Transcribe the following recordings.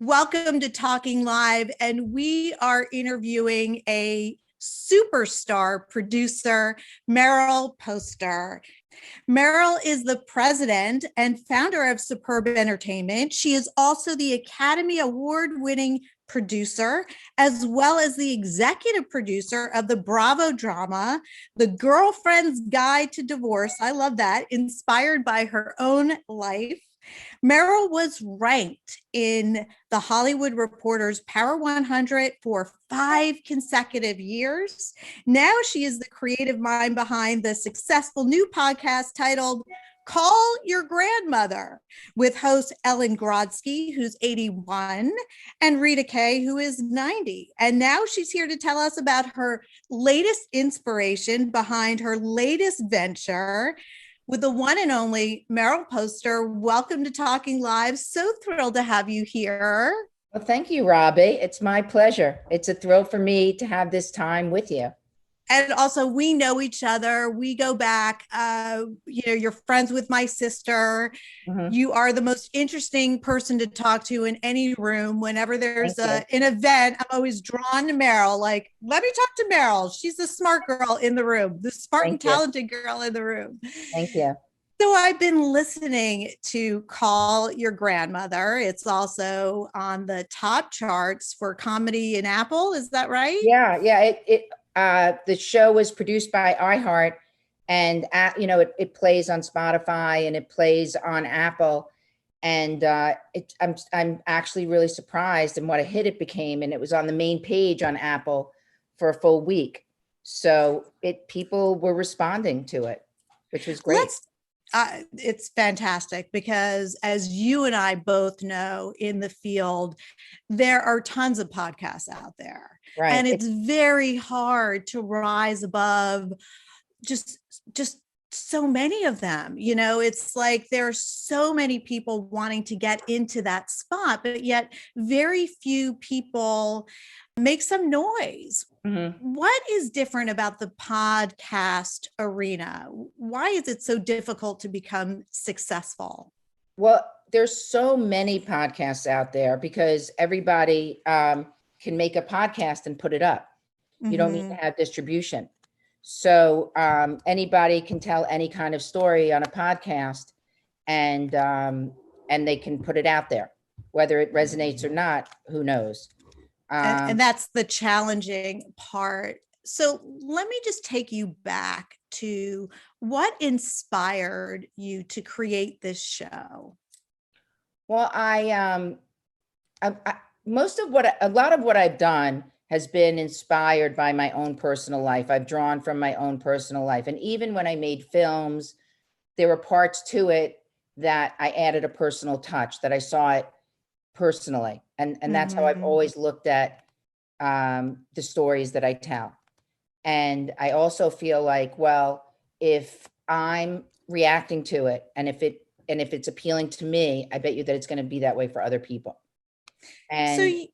Welcome to Talking Live, and we are interviewing a superstar producer, Meryl Poster. Meryl is the president and founder of Superb Entertainment. She is also the Academy Award-winning producer, as well as the executive producer of the Bravo drama, The Girlfriend's Guide to Divorce. I love that, inspired by her own life. Meryl was ranked in the Hollywood Reporter's Power 100 for 5 consecutive years. Now she is the creative mind behind the successful new podcast titled Call Your Grandmother, with host Ellen Grodsky, who's 81, and Rita Kay, who is 90. And now she's here to tell us about her latest inspiration behind her latest venture, with the one and only Meryl Poster. Welcome to Talking Live. So thrilled to have you here. Well, thank you, Robbie. It's my pleasure. It's a thrill for me to have this time with you. And also, we know each other. We go back. You're friends with my sister. Mm-hmm. You are the most interesting person to talk to in any room. Whenever there's an event, I'm always drawn to Meryl. Like, let me talk to Meryl. She's the smart girl in the room, the smart and talented girl in the room. Thank you. So I've been listening to Call Your Grandmother. It's also on the top charts for comedy in Apple. Is that right? Yeah. The show was produced by iHeart, and it plays on Spotify and it plays on Apple. And I'm actually really surprised in what a hit it became. And it was on the main page on Apple for a full week. So people were responding to it, which was great. It's fantastic because, as you and I both know in the field, there are tons of podcasts out there. Right. And it's very hard to rise above just so many of them. It's like there are so many people wanting to get into that spot, but yet very few people make some noise. Mm-hmm. What is different about the podcast arena? Why is it so difficult to become successful? Well, there's so many podcasts out there because everybody can make a podcast and put it up. Mm-hmm. You don't need to have distribution. So anybody can tell any kind of story on a podcast, and they can put it out there. Whether it resonates or not, who knows? And that's the challenging part. So let me just take you back to what inspired you to create this show. Well, a lot of what I've done has been inspired by my own personal life. I've drawn from my own personal life. And even when I made films, there were parts to it that I added a personal touch, that I saw it personally. And that's how I've always looked at the stories that I tell. And I also feel like, well, if I'm reacting to it and if it's appealing to me, I bet you that it's going to be that way for other people. And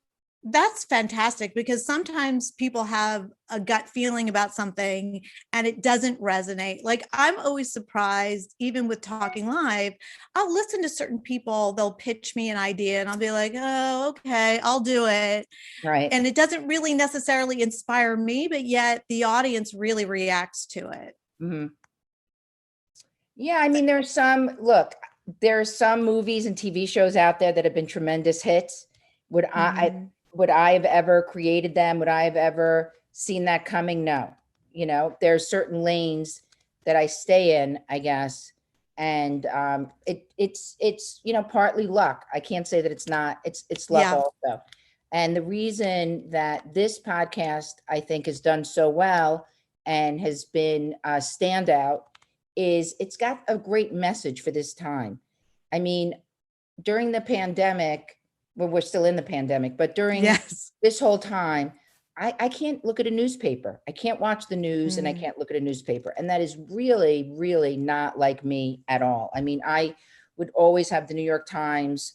that's fantastic, because sometimes people have a gut feeling about something and it doesn't resonate. Like, I'm always surprised, even with Talking Live, I'll listen to certain people, they'll pitch me an idea and I'll be like, oh, okay, I'll do it. Right. And it doesn't really necessarily inspire me, but yet the audience really reacts to it. Mm-hmm. Yeah. I mean, there's some movies and TV shows out there that have been tremendous hits. Would I have ever created them? Would I have ever seen that coming? No. There's certain lanes that I stay in, I guess. And it's partly luck. I can't say that it's not, it's luck also. And the reason that this podcast, I think, has done so well and has been a standout is it's got a great message for this time. I mean, during the pandemic, well, we're still in the pandemic, but during this whole time, I can't look at a newspaper. I can't watch the news and I can't look at a newspaper. And that is really, really not like me at all. I mean, I would always have the New York Times.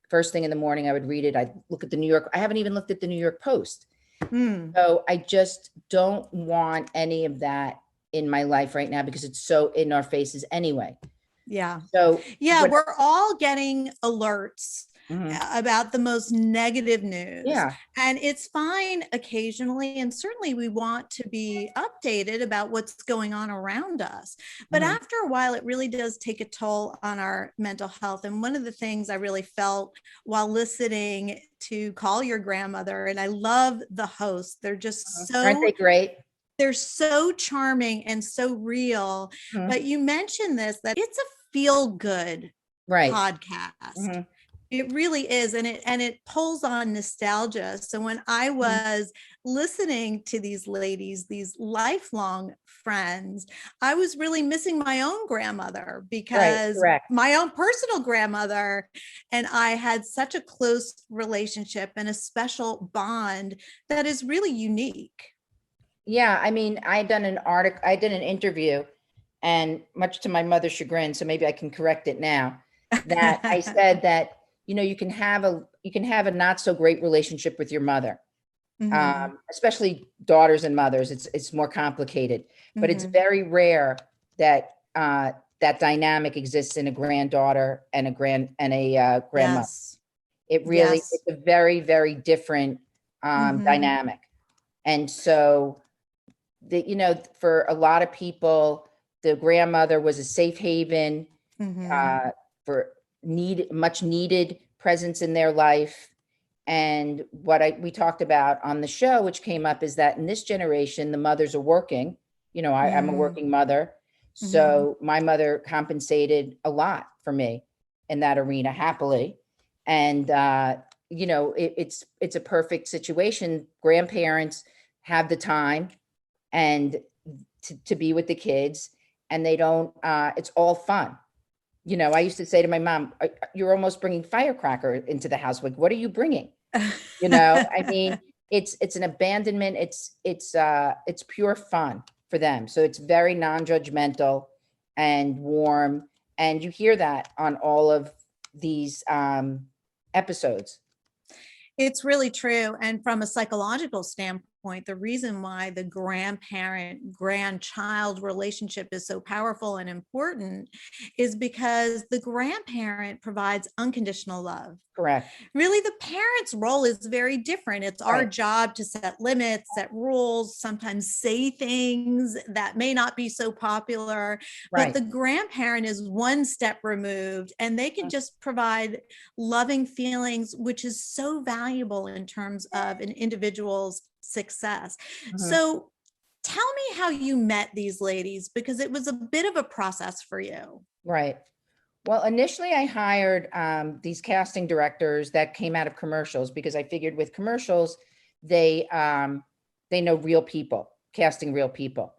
First thing in the morning, I would read it. I'd look at the New York. I haven't even looked at the New York Post. So I just don't want any of that in my life right now because it's so in our faces anyway. Yeah. So we're all getting alerts Mhm. about the most negative news. Yeah. And it's fine occasionally. And certainly we want to be updated about what's going on around us. But Mhm. after a while, it really does take a toll on our mental health. And one of the things I really felt while listening to Call Your Grandmother, and I love the hosts, Aren't they great? they're so charming and so real. Mhm. But you mentioned this, that it's a feel good Right. podcast. Mhm. It really is. And it pulls on nostalgia. So when I Mhm. was listening to these ladies, these lifelong friends, I was really missing my own grandmother, Right. because Correct. my own personal grandmother and I had such a close relationship and a special bond that is really unique. Yeah. I mean, I did an interview, and much to my mother's chagrin, so maybe I can correct it now, that I said that, you can have a not so great relationship with your mother. Hmm. Especially daughters and mothers. It's more complicated, but it's Hmm. very rare that that dynamic exists in a granddaughter and a grandmother. Yes. It's Yes. a very, very different Hmm. dynamic. And so for a lot of people, the grandmother was a safe haven Hmm. uh, for much needed presence in their life. And what we talked about on the show, which came up, is that in this generation, the mothers are working. I'm a Hmm. working mother. Hmm. So my mother compensated a lot for me in that arena, happily. And, it's a perfect situation. Grandparents have the time and to be with the kids, and they don't, it's all fun. I used to say to my mom, "You're almost bringing firecracker into the house. Like, what are you bringing?" I mean, it's an abandonment. It's pure fun for them. So it's very non-judgmental and warm. And you hear that on all of these episodes. It's really true. And from a psychological standpoint, the reason why the grandparent grandchild relationship is so powerful and important is because the grandparent provides unconditional love. Correct. Really, the parent's role is very different. It's our Right. job to set limits, set rules, sometimes say things that may not be so popular. But Right. the grandparent is one step removed, and they can just provide loving feelings, which is so valuable in terms of an individual's success. Mhm. So, tell me how you met these ladies, because it was a bit of a process for you. Right. Well, initially I hired these casting directors that came out of commercials, because I figured with commercials, they they know real people, casting real people.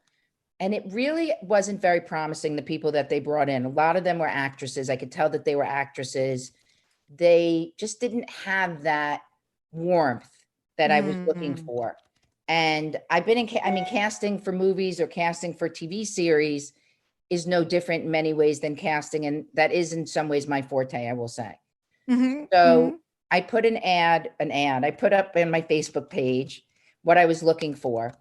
And it really wasn't very promising, the people that they brought in. A lot of them were actresses. I could tell that they were actresses. They just didn't have that warmth that I was looking Mm. for. And I mean, casting for movies or casting for TV series is no different in many ways than casting. And that is in some ways my forte, I will say. Mhm, So mhm. I put I put up in my Facebook page what I was looking for.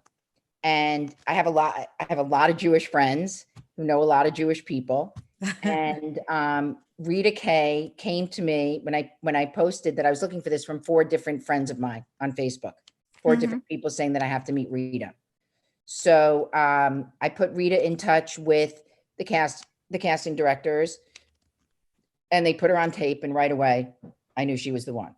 And I have a lot of Jewish friends who know a lot of Jewish people. And Rita Kay came to me when I posted that I was looking for this, from 4 different friends of mine on Facebook, 4 different Mhm. people saying that I have to meet Rita. So I put Rita in touch with the casting directors, and they put her on tape, and right away I knew she was the one.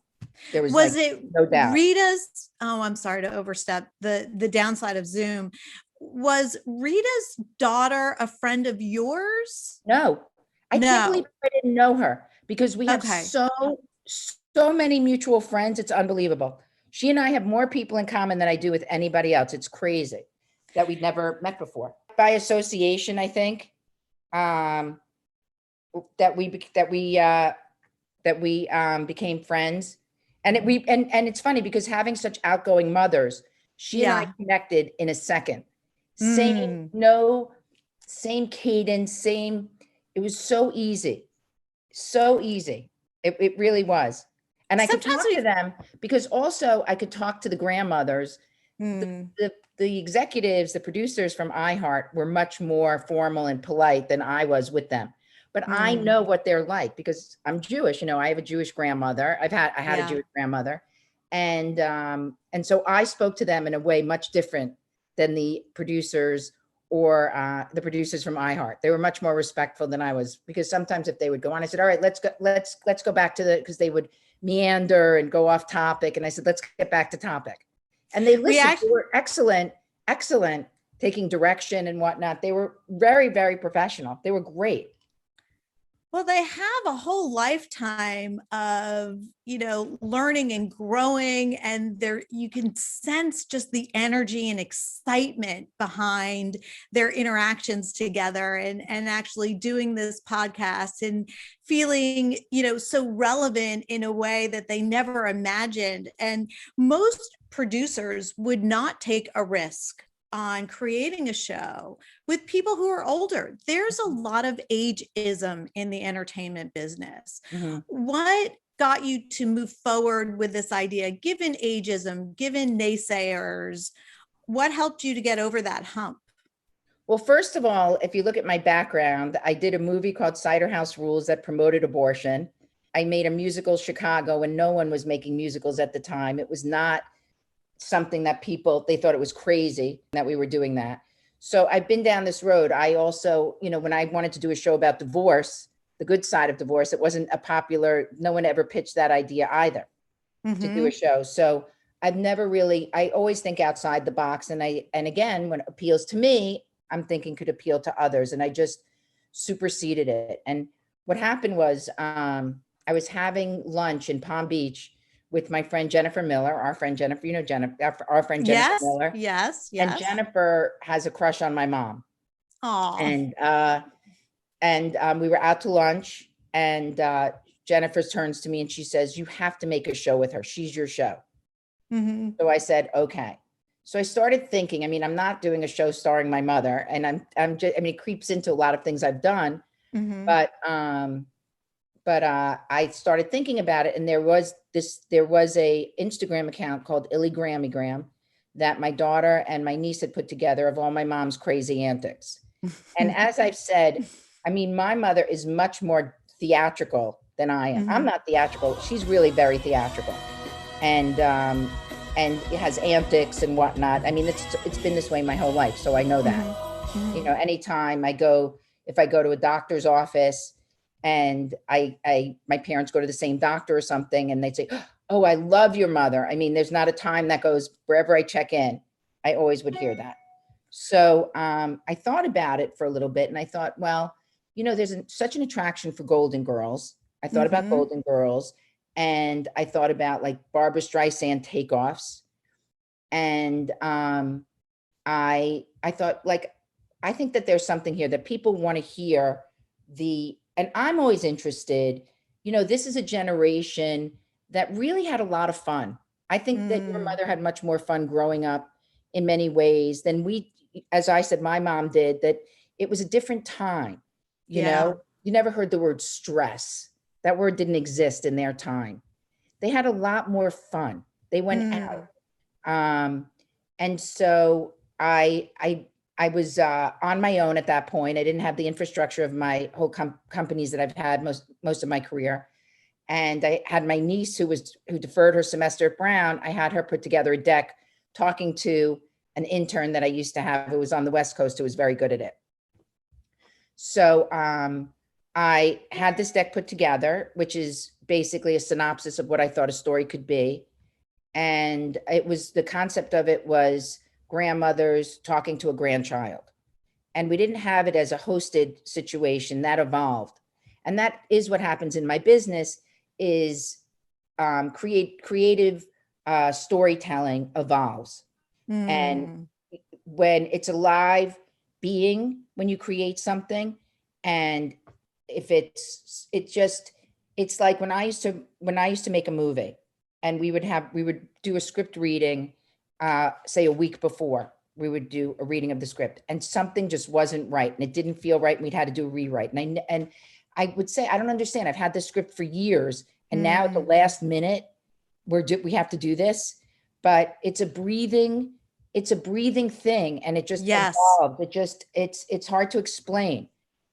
There was Was like it no doubt. Rita's? Oh, I'm sorry to overstep the downside of Zoom. Was Rita's daughter a friend of yours? No, I can't believe No. I didn't know her, because we have Okay. so many mutual friends. It's unbelievable. She and I have more people in common than I do with anybody else. It's crazy that we'd never met before. By association, I think, um, that we bec- that we became friends. And it's funny, because having such outgoing mothers, she and I Yeah. connected in a second. Same, Mm. no, same cadence, same. It was so easy, so easy. It really was. And I could Sometimes talk to we. them, because also I could talk to the grandmothers. The, Mm. the executives, the producers from iHeart were much more formal and polite than I was with them. but I know what they're like because I'm Jewish. I have a Jewish grandmother. I had a Yeah. Jewish grandmother. And so I spoke to them in a way much different than the producers or the producers from iHeart. They were much more respectful than I was, because sometimes if they would go on, I said, all right, let's go back to because they would meander and go off topic. And I said, let's get back to topic. And they listened. They were excellent, taking direction and whatnot. They were very, very professional. They were great. Well, they have a whole lifetime of, learning and growing, and you can sense just the energy and excitement behind their interactions together, and actually doing this podcast and feeling, so relevant in a way that they never imagined. And most producers would not take a risk on creating a show with people who are older. There's a lot of ageism in the entertainment business. Mm-hmm. What got you to move forward with this idea, given ageism, given naysayers? What helped you to get over that hump? Well, first of all, if you look at my background, I did a movie called Cider House Rules that promoted abortion. I made a musical, Chicago, and no one was making musicals at the time. It was not something that they thought it was crazy that we were doing that. So I've been down this road. I also, when I wanted to do a show about divorce, the good side of divorce, it wasn't no one ever pitched that idea either to do a show. So I always think outside the box. And again, when it appeals to me, I'm thinking could appeal to others. And I just superseded it. And what happened was I was having lunch in Palm Beach with my friend Jennifer Miller, our friend Jennifer, our friend Jennifer Miller. Yes. And Jennifer has a crush on my mom. Aww. And we were out to lunch, and Jennifer turns to me and she says, "You have to make a show with her. She's your show." Mm-hmm. So I said, okay. So I started thinking, I'm not doing a show starring my mother, and I'm just, it creeps into a lot of things I've done, but I started thinking about it, and there was a Instagram account called Illy Grammygram that my daughter and my niece had put together of all my mom's crazy antics. And as I've said, my mother is much more theatrical than I am. I'm not theatrical. She's really very theatrical, and it has antics and whatnot. It's been this way my whole life, so I know that. Anytime if I go to a doctor's office, and my parents go to the same doctor or something, and they say, "Oh, I love your mother." There's not a time that goes wherever I check in, I always would hear that. So I thought about it for a little bit, and I thought, well, there's such an attraction for Golden Girls. I thought about Golden Girls, and I thought about like Barbra Streisand takeoffs, and I thought, like, I think that there's something here that people want to hear and I'm always interested, this is a generation that really had a lot of fun. I think that your mother had much more fun growing up in many ways than as I said, my mom did, that it was a different time. You never heard the word stress. That word didn't exist in their time. They had a lot more fun. They went out. And so I was on my own at that point. I didn't have the infrastructure of my whole companies that I've had most of my career. And I had my niece who deferred her semester at Brown. I had her put together a deck talking to an intern that I used to have who was on the West Coast, who was very good at it. So I had this deck put together, which is basically a synopsis of what I thought a story could be. And the concept of it was grandmothers talking to a grandchild. And we didn't have it as a hosted situation. That evolved. And that is what happens in my business is creative storytelling evolves. And when it's a live being, when you create something, and if it's like when I used to make a movie, and we would do a script reading, say a week before. We would do a reading of the script, and something just wasn't right, and it didn't feel right, and we'd had to do a rewrite. And I would say, I don't understand. I've had this script for years, and now at the last minute, we have to do this. But it's a breathing thing, and it just evolved. It's hard to explain.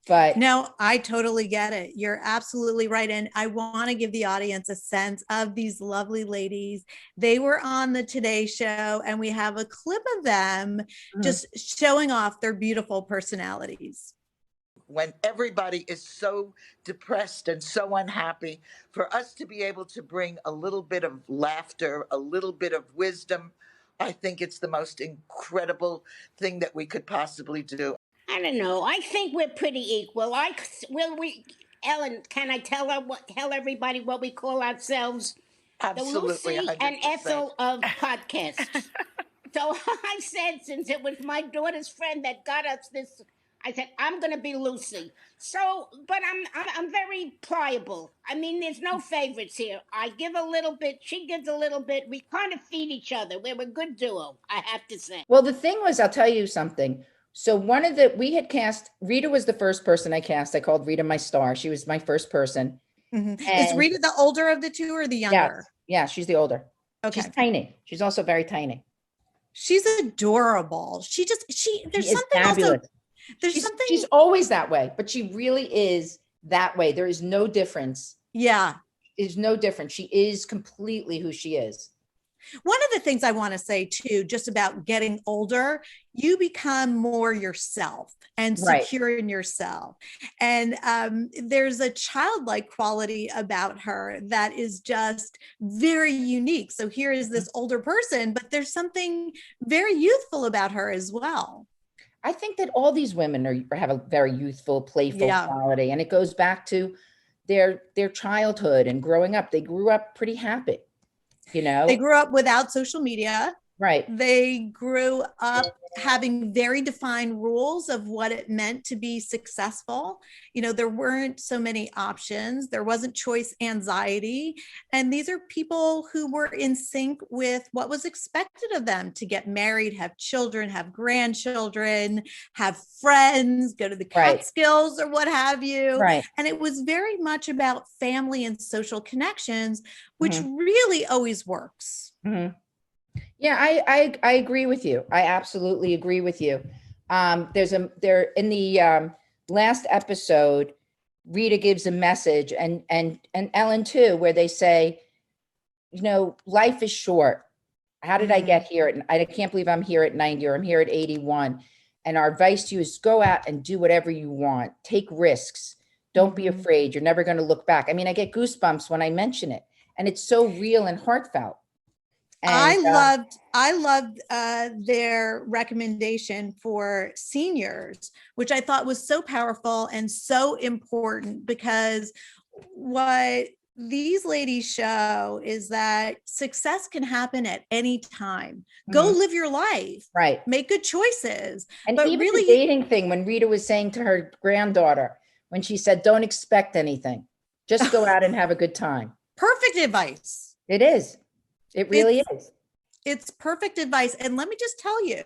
But No, I totally get it. You're absolutely right. And I want to give the audience a sense of these lovely ladies. They were on the Today Show, and we have a clip of them Mhm. just showing off their beautiful personalities. When everybody is so depressed and so unhappy, for us to be able to bring a little bit of laughter, a little bit of wisdom, I think it's the most incredible thing that we could possibly do. I don't know. I think we're pretty equal. Ellen, can I tell everybody what we call ourselves? Absolutely, The Lucy and 100%. Ethel of podcasts. So I said, since it was my daughter's friend that got us this, I said I'm going to be Lucy. So, but I'm very pliable. I mean, there's no favorites here. I give a little bit, she gives a little bit. We kind of feed each other. We're a good duo, I have to say. Well, the thing was, I'll tell you something. So we had cast, Rita was the first person I cast. I called Rita my star. She was my first person. Is Rita the older of the two or the younger? Yeah, she's the older. Okay. She's tiny. She's also very tiny. She's adorable. There's something fabulous. Also, there's something. She's always that way, but she really is that way. There is no difference. Yeah. There's no difference. She is completely who she is. One of the things I want to say too, just about getting older, you become more yourself and secure in yourself. And there's a childlike quality about her that is just very unique. So here is this older person, but there's something very youthful about her as well. I think that all these women have a very youthful, playful quality. And it goes back to their childhood and growing up. They grew up pretty happy. You know, they grew up without social media. Right. They grew up having very defined rules of what it meant to be successful. You know, there weren't so many options. There wasn't choice anxiety. And these are people who were in sync with what was expected of them: to get married, have children, have grandchildren, have friends, go to the Catskills or what have you. Right. And it was very much about family and social connections, which really always works. Mm-hmm. Yeah, I agree with you. I absolutely agree with you. There in the last episode, Rita gives a message, and Ellen too, where they say, you know, life is short. How did I get here? I can't believe I'm here at 90 or I'm here at 81. And our advice to you is go out and do whatever you want. Take risks. Don't be afraid. You're never going to look back. I mean, I get goosebumps when I mention it, and it's so real and heartfelt. And, I loved their recommendation for seniors, which I thought was so powerful and so important, because what these ladies show is that success can happen at any time. Go live your life, right? Make good choices. And but even really, the dating thing, when Rita was saying to her granddaughter, when she said, "Don't expect anything, just go out and have a good time." Perfect advice. It is. It really is. It's perfect advice. And let me just tell you,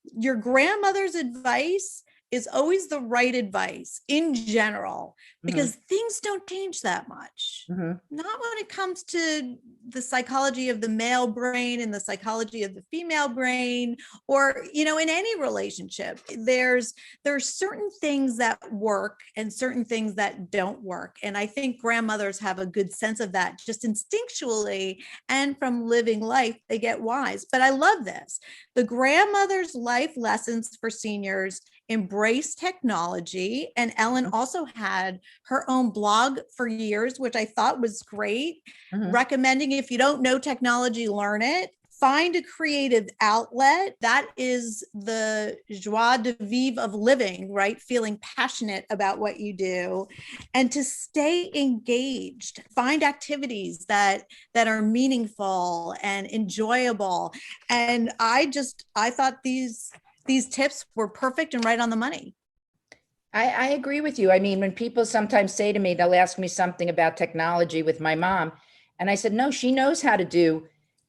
your grandmother's advice is always the right advice in general, because things don't change that much. Not when it comes to the psychology of the male brain and the psychology of the female brain, or, you know, in any relationship. There's certain things that work and certain things that don't work. And I think grandmothers have a good sense of that, just instinctually, and from living life, they get wise. But I love this. The grandmother's life lessons for seniors embrace technology. And Ellen also had her own blog for years, which I thought was great, recommending, if you don't know technology, learn it. Find a creative outlet. That is the joie de vivre of living, right? Feeling passionate about what you do, and to stay engaged. Find activities that are meaningful and enjoyable. And I thought these tips were perfect and right on the money. I agree with you. I mean, when people sometimes say to me, they'll ask me something about technology with my mom, and I said, no, she knows how to do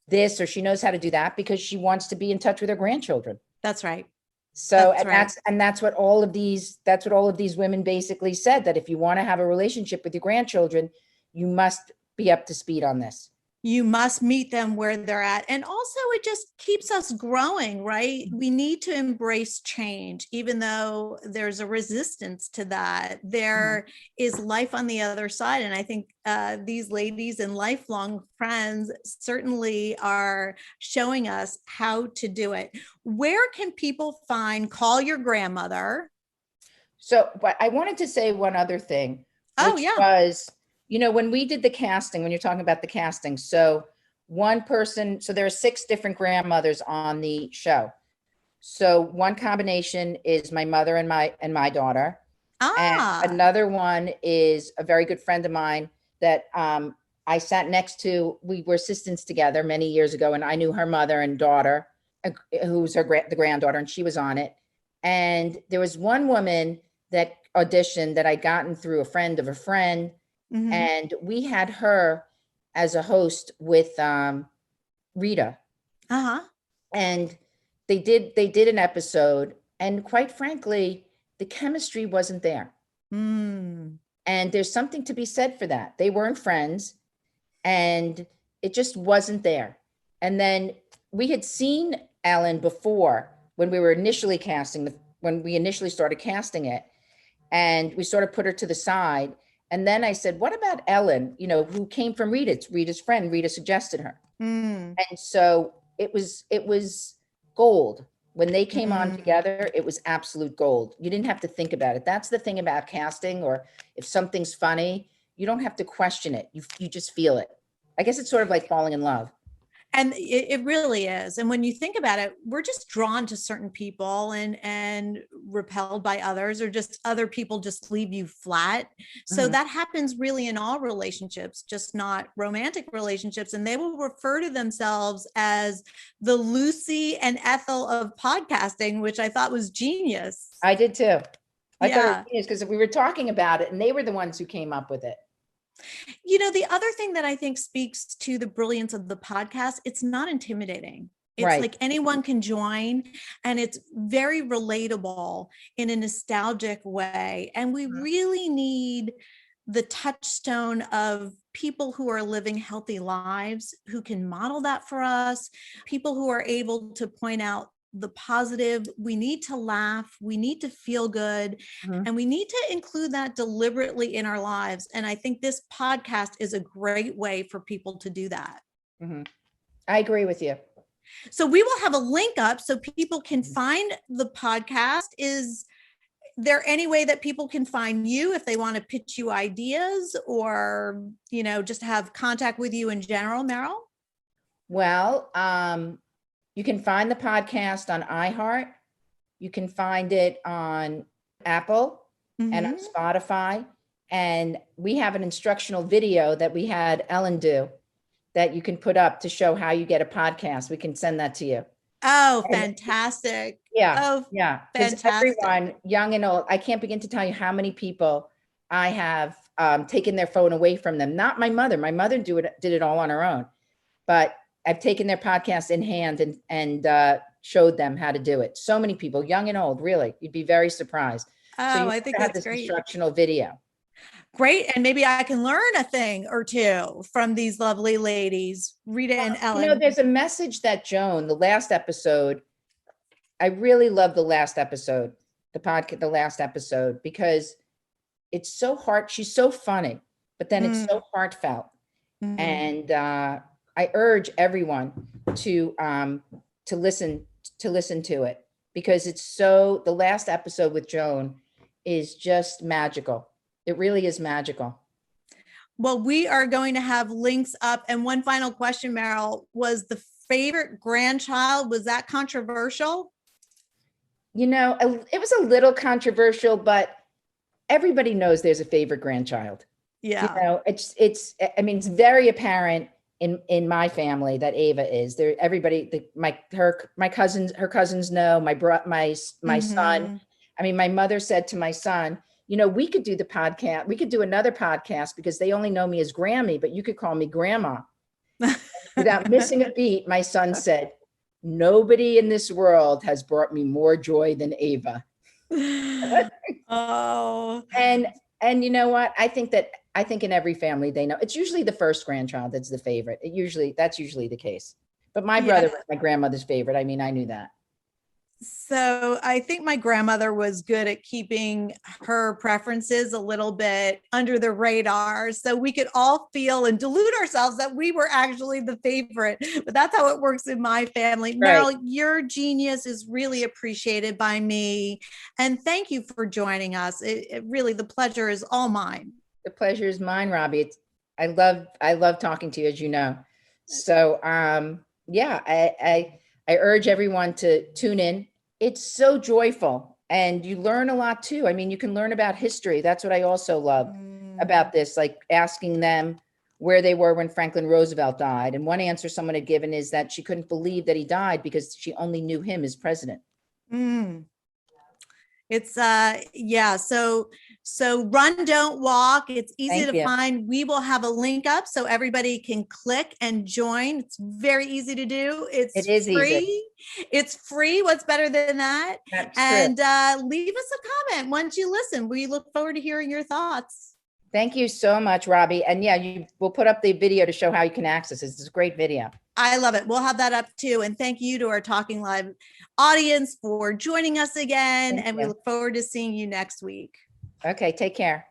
this or she knows how to do that because she wants to be in touch with her grandchildren. That's right. So, that's what all of these women basically said, that if you want to have a relationship with your grandchildren, you must be up to speed on this. You must meet them where they're at. And also, it just keeps us growing, right? We need to embrace change, even though there's a resistance to that. There is life on the other side. And I think these ladies and lifelong friends certainly are showing us how to do it. Where can people find Call Your Grandmother? So, but I wanted to say one other thing, Oh, which yeah. was, when we did the casting, when you're talking about the casting, so one person, so there are 6 different grandmothers on the show. So one combination is my mother and my daughter. And another one is a very good friend of mine that I sat next to. We were assistants together many years ago, and I knew her mother and daughter, who's the granddaughter, and she was on it. And there was one woman that auditioned that I'd gotten through a friend of a friend, and we had her as a host with Rita. And they did an episode, and quite frankly, the chemistry wasn't there. And there's something to be said for that. They weren't friends, and it just wasn't there. And then we had seen Ellen before when we were initially when we initially started casting it, and we sort of put her to the side. And then I said, what about Ellen, who came from Rita? It's Rita's friend. Rita suggested her. And so it was gold. When they came on together, it was absolute gold. You didn't have to think about it. That's the thing about casting, or if something's funny, you don't have to question it. You just feel it. I guess it's sort of like falling in love. And it really is. And when you think about it, we're just drawn to certain people and repelled by others, or just other people just leave you flat. So that happens really in all relationships, just not romantic relationships. And they will refer to themselves as the Lucy and Ethel of podcasting, which I thought was genius. I did too. I thought it was genius because we were talking about it, and they were the ones who came up with it. The other thing that I think speaks to the brilliance of the podcast, it's not intimidating. It's like anyone can join, and it's very relatable in a nostalgic way. And we really need the touchstone of people who are living healthy lives, who can model that for us, people who are able to point out the positive. We need to laugh, we need to feel good, and we need to include that deliberately in our lives. And I think this podcast is a great way for people to do that. I agree with you. So we will have a link up so people can find the podcast. Is there any way that people can find you if they want to pitch you ideas, or just have contact with you in general, Meryl? Well, you can find the podcast on iHeart. You can find it on Apple and on Spotify. And we have an instructional video that we had Ellen do that you can put up to show how you get a podcast. We can send that to you. Oh, fantastic. Yeah. Because Fantastic. everyone, young and old, I can't begin to tell you how many people I have taken their phone away from them. Not my mother. My mother did it all on her own. But I've taken their podcast in hand and showed them how to do it. So many people, young and old, really, you'd be very surprised. Oh, I think that's great. Instructional video. Great. And maybe I can learn a thing or two from these lovely ladies, Rita and Ellen. There's a message that Joan, the last episode, I really love the last episode, the last episode, because it's so she's so funny, but then it's so heartfelt. And I urge everyone to listen to it, because it's the last episode with Joan is just magical. It really is magical. Well, we are going to have links up. And one final question, Meryl, was the favorite grandchild, was that controversial? It was a little controversial, but everybody knows there's a favorite grandchild. Yeah. It's very apparent in my family that Ava is there. Everybody, her cousins know, my son. I mean, my mother said to my son, we could do the podcast. We could do another podcast because they only know me as Grammy, but you could call me Grandma. Without missing a beat, my son said, nobody in this world has brought me more joy than Ava. Oh. And And you know what? I think in every family they know it's usually the first grandchild that's the favorite. That's usually the case. But my brother was my grandmother's favorite. I mean, I knew that. So I think my grandmother was good at keeping her preferences a little bit under the radar so we could all feel and delude ourselves that we were actually the favorite. But that's how it works in my family. Right. Meryl, your genius is really appreciated by me. And thank you for joining us. It really, the pleasure is all mine. The pleasure is mine, Robbie. I love talking to you, as you know. So yeah, I urge everyone to tune in. It's so joyful and you learn a lot too. I mean, you can learn about history. That's what I also love about this, like asking them where they were when Franklin Roosevelt died. And one answer someone had given is that she couldn't believe that he died because she only knew him as president. It's yeah, so run, don't walk. It's easy to find. We will have a link up so everybody can click and join. It's very easy to do. It is free. Easy. It's free. What's better than that? That's and leave us a comment once you listen. We look forward to hearing your thoughts. Thank you so much, Robbie. And yeah, we'll put up the video to show how you can access it. It's a great video. I love it. We'll have that up too. And thank you to our Talking Live audience for joining us again. And we look forward to seeing you next week. Okay, take care.